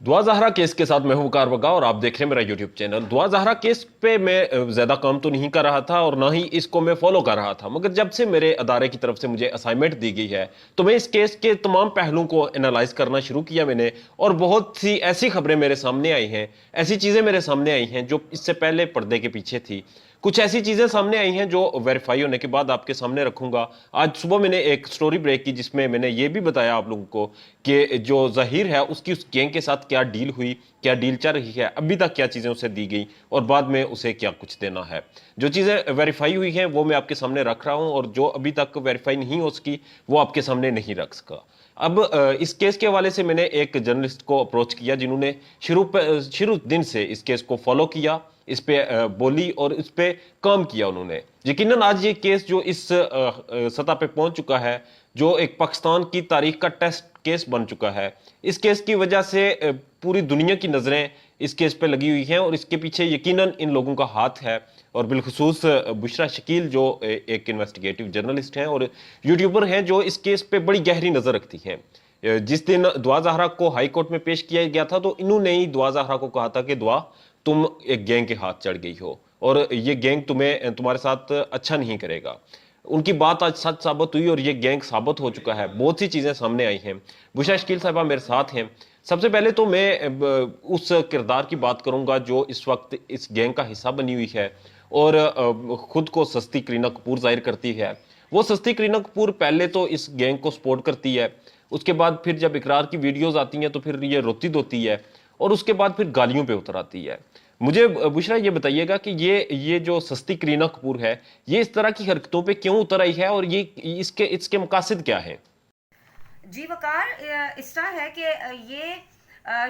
दुआ ज़हरा केस के साथ मैं हूं वकार वगा और आप देख रहे हैं मेरा यूट्यूब चैनल। दुआ ज़हरा केस पे मैं ज़्यादा काम तो नहीं कर रहा था और ना ही इसको मैं फॉलो कर रहा था, मगर जब से मेरे अदारे की तरफ से मुझे असाइनमेंट दी गई है तो मैं इस केस के तमाम पहलुओं को एनालाइज करना शुरू किया मैंने। और बहुत सी ऐसी खबरें मेरे सामने आई हैं, ऐसी चीज़ें मेरे सामने आई हैं जो इससे पहले पर्दे के पीछे थी। कुछ ऐसी चीजें सामने आई हैं जो वेरीफाई होने के बाद आपके सामने रखूंगा। आज सुबह मैंने एक स्टोरी ब्रेक की जिसमें मैंने ये भी बताया आप लोगों को कि जो जहीर है उसकी उस गैंग के साथ क्या डील हुई, क्या डील चल रही है, अभी तक क्या चीजें उसे दी गई और बाद में उसे क्या कुछ देना है। जो चीजें वेरीफाई हुई हैं वो मैं आपके सामने रख रहा हूं और जो अभी तक वेरीफाई नहीं हो सकी वो आपके सामने नहीं रख सका। अब इस केस के हवाले से मैंने एक जर्नलिस्ट को अप्रोच किया जिन्होंने शुरू दिन से इस केस को फॉलो किया, इस पे बोली और इस पे काम किया उन्होंने। यकीनन आज ये केस जो इस सतह पे पहुंच चुका है, जो एक पाकिस्तान की तारीख का टेस्ट केस बन चुका है, इस केस की वजह से पूरी दुनिया की नजरें इस केस पे लगी हुई हैं और इसके पीछे यकीनन इन लोगों का हाथ है। और बिलखुसूस बुशरा शकील जो एक इन्वेस्टिगेटिव जर्नलिस्ट हैं और यूट्यूबर हैं जो इस केस पे बड़ी गहरी नजर रखती हैं। जिस दिन दुआ ज़हरा को हाई कोर्ट में पेश किया गया था तो इन्होंने ही दुआ ज़हरा को कहा था कि दुआ, तुम एक गैंग के हाथ चढ़ गई हो और ये गैंग तुम्हारे साथ अच्छा नहीं करेगा। उनकी बात आज सच साबित हुई और ये गैंग साबित हो चुका है। बहुत सी चीजें सामने आई हैं। बुशरा शकील साहबा मेरे साथ हैं। सबसे पहले तो मैं उस किरदार की बात करूंगा जो इस वक्त इस गैंग का हिस्सा बनी हुई है और खुद को सस्ती करीना कपूर जाहिर करती है। वो सस्ती करीना कपूर पहले तो इस गैंग को सपोर्ट करती है, उसके बाद फिर जब इकरार की वीडियोस आती हैं तो फिर ये रोती धोती है और उसके बाद फिर गालियों पे उतर आती है। मुझे बुशरा ये बताइएगा कि ये जो सस्ती करीना कपूर है ये इस तरह की हरकतों पे क्यों उतर आई है और ये इसके इसके मकासद क्या है? जी वकार, इस तरह है कि ये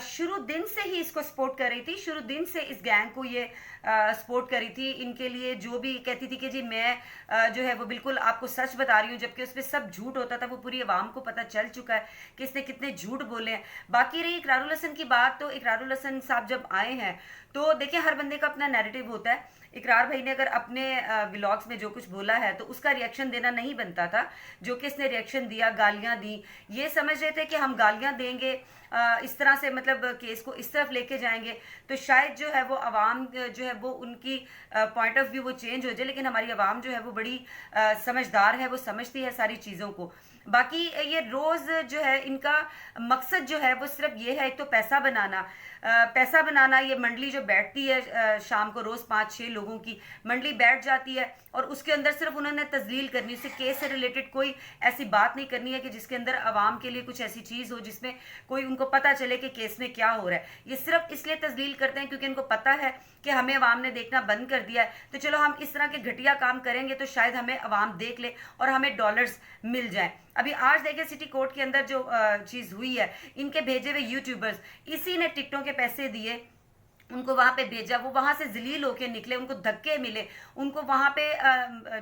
शुरू दिन से ही इसको सपोर्ट कर रही थी। शुरू दिन से इस गैंग को ये सपोर्ट करी थी। इनके लिए जो भी कहती थी कि जी मैं जो है वो बिल्कुल आपको सच बता रही हूँ, जबकि उस पर सब झूठ होता था। वो पूरी आवाम को पता चल चुका है कि इसने कितने झूठ बोले हैं। बाकी रही इकरारुल हसन की बात, तो इकरारुल हसन साहब जब आए हैं तो देखिए हर बंदे का अपना नैरेटिव होता है। इकरार भाई ने अगर अपने व्लॉग्स में जो कुछ बोला है तो उसका रिएक्शन देना नहीं बनता था। जो कि इसने रिएक्शन दिया, गालियां दी, ये समझ रहे थे कि हम गालियां देंगे, इस तरह से मतलब केस को इस तरफ लेके जाएंगे तो शायद जो है वो आवाम जो है वो उनकी पॉइंट ऑफ व्यू वो चेंज हो जाए। लेकिन हमारी आवाम जो है वो बड़ी समझदार है, वो समझती है सारी चीज़ों को। बाकी ये रोज़ जो है इनका मकसद जो है वो सिर्फ ये है, एक तो पैसा बनाना। पैसा बनाना, ये मंडली जो बैठती है शाम को रोज़ 5-6 लोगों की मंडली बैठ जाती है और उसके अंदर सिर्फ उन्होंने तजलील करनी, उससे केस से रिलेटेड कोई ऐसी बात नहीं करनी है कि जिसके अंदर आवाम के लिए कुछ ऐसी चीज़ हो जिसमें कोई उनको पता चले कि केस में क्या हो रहा है। ये सिर्फ इसलिए तजलील करते हैं क्योंकि इनको पता है कि हमें अवाम ने देखना बंद कर दिया है, तो चलो हम इस तरह के घटिया काम करेंगे तो शायद हमें अवाम देख ले और हमें डॉलर्स मिल जाए। अभी आज देखे सिटी कोर्ट के अंदर जो चीज़ हुई है, इनके भेजे हुए यूट्यूबर्स, इसी ने टिकटों के पैसे दिए, उनको वहां पे भेजा, वो वहां से जलील होके निकले, उनको धक्के मिले, उनको वहां पे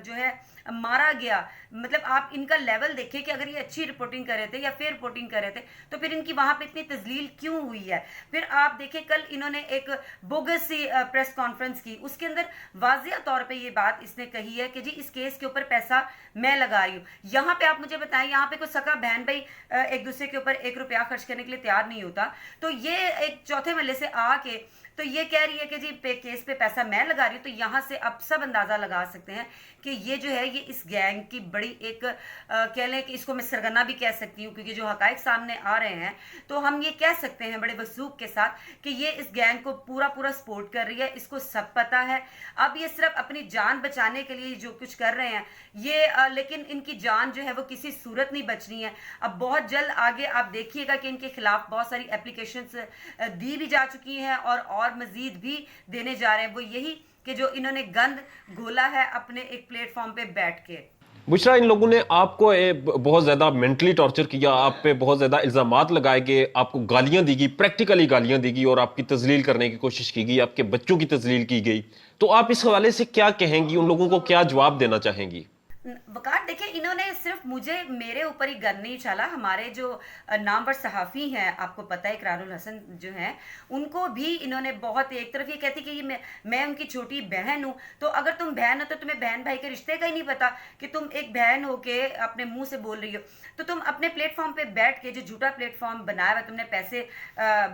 जो है मारा गया। मतलब आप इनका लेवल देखिए कि अगर ये अच्छी रिपोर्टिंग कर रहे थे या फेयर रिपोर्टिंग कर रहे थे तो फिर इनकी वहां पे इतनी तजलील क्यों हुई है। फिर आप देखिए कल इन्होंने एक बोगस सी प्रेस कॉन्फ्रेंस की, उसके अंदर वाजिया तौर पे ये बात इसने कही है कि जी इस केस के ऊपर पैसा मैं लगा रही हूँ। यहाँ पे आप मुझे बताएं, यहाँ पे कोई सका बहन भाई एक दूसरे के ऊपर 1 रुपया खर्च करने के लिए तैयार नहीं होता, तो ये एक चौथे महल्ले से आके तो ये कह रही है कि जी केस पे पैसा मैं लगा रही हूँ। तो यहाँ से आप सब अंदाजा लगा सकते हैं कि ये जो है ये इस गैंग की बड़ी एक कह लें कि इसको मैं सरगना भी कह सकती हूँ, क्योंकि जो हकायक सामने आ रहे हैं तो हम ये कह सकते हैं बड़े वसूख के साथ कि ये इस गैंग को पूरा पूरा सपोर्ट कर रही है। इसको सब पता है। अब ये सिर्फ अपनी जान बचाने के लिए जो कुछ कर रहे हैं ये लेकिन इनकी जान जो है वो किसी सूरत नहीं बचनी है। अब बहुत जल्द आगे आप देखिएगा कि इनके खिलाफ बहुत सारी एप्लीकेशंस दी भी जा चुकी हैं और मजीद भी देने जा रहे हैं। वो यही कि जो इन्होंने गंद घोला है अपने एक प्लेटफॉर्म पे बैठ के। बुशरा, इन लोगों ने आपको बहुत ज्यादा मेंटली टॉर्चर किया, आप पे बहुत ज्यादा इल्जामात लगाए गए, आपको गालियां दी गई, प्रैक्टिकली गालियां दी गई और आपकी तजलील करने की कोशिश की गई, आपके बच्चों की तजलील की गई। तो आप इस हवाले से क्या कहेंगी, उन लोगों को क्या जवाब देना चाहेंगी? वकार देखिए, इन्होंने सिर्फ मुझे मेरे ऊपर ही गन नहीं उछाला, हमारे जो नामवर सहाफ़ी हैं, आपको पता है इकरारुल हसन जो हैं, उनको भी इन्होंने बहुत, एक तरफ ये कहती कि ये मैं उनकी छोटी बहन हूँ, तो अगर तुम बहन हो तो तुम्हें बहन भाई के रिश्ते का ही नहीं पता कि तुम एक बहन हो के अपने मुंह से बोल रही हो। तो तुम अपने प्लेटफॉर्म पे बैठ के, जो झूठा प्लेटफॉर्म बनाया हुआ तुमने पैसे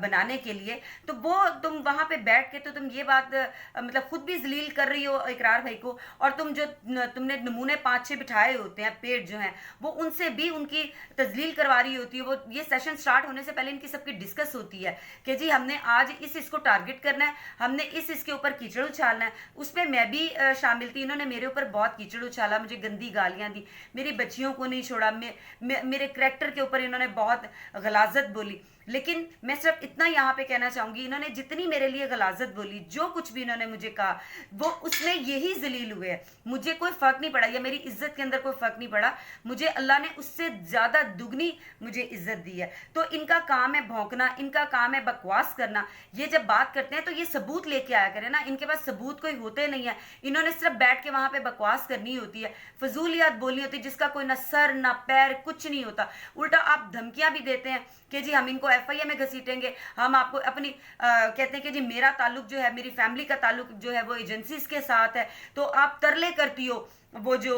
बनाने के लिए, तो वो तुम वहां पे बैठ के तो तुम ये बात मतलब खुद भी जलील कर रही हो इकरार भाई को, और तुम जो तुमने नमूने 5-6 बिठाए होते हैं पेड जो हैं, वो उनसे भी उनकी तजलील करवा रही होती है। वो ये सेशन स्टार्ट होने से पहले इनकी सबकी डिस्कस होती है कि जी हमने आज इसको टारगेट करना है, हमने इसके ऊपर कीचड़ उछालना है। उसमें मैं भी शामिल थी। इन्होंने मेरे ऊपर बहुत कीचड़ उछाला, मुझे गंदी गालियां दी, मेरी बच्चियों को नहीं छोड़ा, मेरे करैक्टर के ऊपर इन्होंने बहुत गलाजत बोली। लेकिन मैं सिर्फ इतना यहाँ पे कहना चाहूंगी, इन्होंने जितनी मेरे लिए गलाजत बोली, जो कुछ भी इन्होंने मुझे कहा, वो उसमें यही जलील हुए है। मुझे कोई फर्क नहीं पड़ा, या मेरी इज्जत के अंदर कोई फर्क नहीं पड़ा। मुझे अल्लाह ने उससे ज्यादा दुगनी मुझे इज्जत दी है। तो इनका काम है भौंकना, इनका काम है बकवास करना। ये जब बात करते हैं तो ये सबूत लेके आया करें ना, इनके पास सबूत कोई होते नहीं है। इन्होंने सिर्फ बैठ के वहां पे बकवास करनी होती है, फजूलियात बोलनी होती है, जिसका कोई ना सर ना पैर कुछ नहीं होता। उल्टा आप धमकियां भी देते हैं कि जी हम इनको एफआईआर में घसीटेंगे, हम आपको अपनी कहते हैं कि जी मेरा ताल्लुक जो है, मेरी फैमिली का ताल्लुक जो है वो एजेंसीज के साथ है, तो आप तरले करती हो। वो जो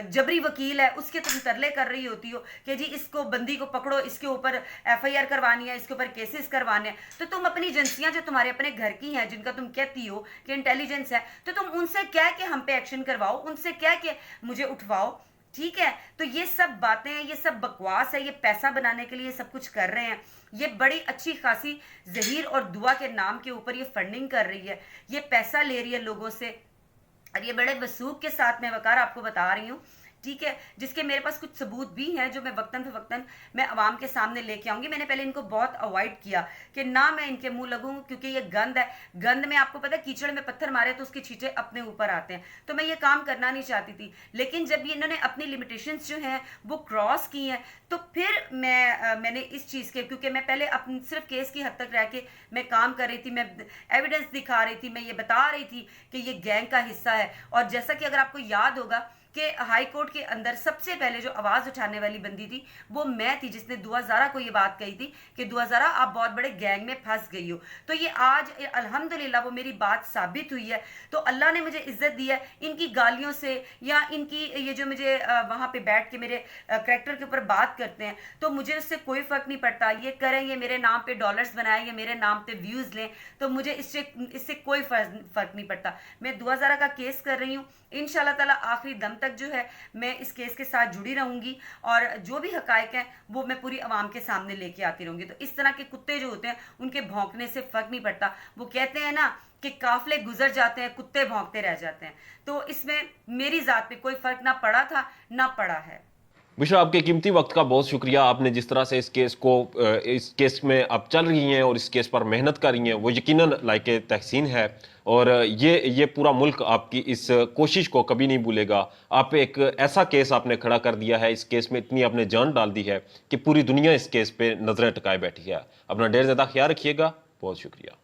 जबरी वकील है उसके तुम तरले कर रही होती हो कि जी इसको बंदी को पकड़ो, इसके ऊपर एफआईआर करवानी है, इसके ऊपर केसेस करवाने हैं। तो तुम अपनी एजेंसियां जो तुम्हारे अपने घर की हैं, जिनका तुम कहती हो कि इंटेलिजेंस है, तो तुम उनसे कह के हम पे एक्शन करवाओ, उनसे कह के मुझे उठवाओ। ठीक है, तो ये सब बातें हैं, ये सब बकवास है, ये पैसा बनाने के लिए सब कुछ कर रहे हैं। ये बड़ी अच्छी खासी जहीर और दुआ के नाम के ऊपर ये फंडिंग कर रही है, ये पैसा ले रही है लोगों से, और ये बड़े वसूख के साथ मैं वकार आपको बता रही हूँ। ठीक है, जिसके मेरे पास कुछ सबूत भी हैं जो मैं वक्तन फवक्तन मैं अवाम के सामने लेके आऊंगी। मैंने पहले इनको बहुत अवॉइड किया कि ना मैं इनके मुंह लगूं, क्योंकि ये गंद है। गंद में आपको पता है, कीचड़ में पत्थर मारे तो उसके छींटे अपने ऊपर आते हैं, तो मैं ये काम करना नहीं चाहती थी। लेकिन जब ये इन्होंने अपनी लिमिटेशंस जो हैं वो क्रॉस की हैं, तो फिर मैंने इस चीज़ के, क्योंकि मैं पहले अपनी सिर्फ केस की हद तक रह के मैं काम कर रही थी, मैं एविडेंस दिखा रही थी, मैं ये बता रही थी कि ये गैंग का हिस्सा है। और जैसा कि अगर आपको याद होगा कि हाई कोर्ट के अंदर सबसे पहले जो आवाज उठाने वाली बंदी थी वो मैं थी, जिसने दुआ ज़ारा को ये बात कही थी कि दुआ ज़ारा आप बहुत बड़े गैंग में फंस गई हो। तो ये आज अल्हम्दुलिल्लाह वो मेरी बात साबित हुई है। तो अल्लाह ने मुझे इज्जत दी है इनकी गालियों से, या इनकी ये जो मुझे वहां पे बैठ के मेरे करैक्टर के ऊपर बात करते हैं, तो मुझे उससे कोई फर्क नहीं पड़ता। ये करें, ये मेरे नाम पे डॉलर्स बनाए, ये मेरे नाम पे व्यूज लें, तो मुझे इससे कोई फर्क नहीं पड़ता। मैं दुआ ज़ारा का केस कर रही हूँ, इंशाल्लाह ताला आखिरी दम तक जो है मैं इस केस के साथ जुड़ी रहूंगी, और जो भी हकायक हैं वो मैं पूरी आवाम के सामने लेके आती रहूंगी। तो इस तरह के कुत्ते जो होते हैं उनके भौंकने से फर्क नहीं पड़ता। वो कहते हैं ना कि काफिले गुजर जाते हैं, कुत्ते भौंकते रह जाते हैं। तो इसमें मेरी जात पे कोई फर्क ना पड़ा था ना पड़ा है। बुशरा, आपके कीमती वक्त का बहुत शुक्रिया। आपने जिस तरह से इस केस में आप चल रही हैं और इस केस पर मेहनत कर रही हैं, वो यकीनन लायक तहसीन है। और ये पूरा मुल्क आपकी इस कोशिश को कभी नहीं भूलेगा। आप एक ऐसा केस आपने खड़ा कर दिया है, इस केस में इतनी आपने जान डाल दी है कि पूरी दुनिया इस केस पे नजरें टिकाए बैठी है। अपना ढेर ज़्यादा ख्याल रखिएगा। बहुत शुक्रिया।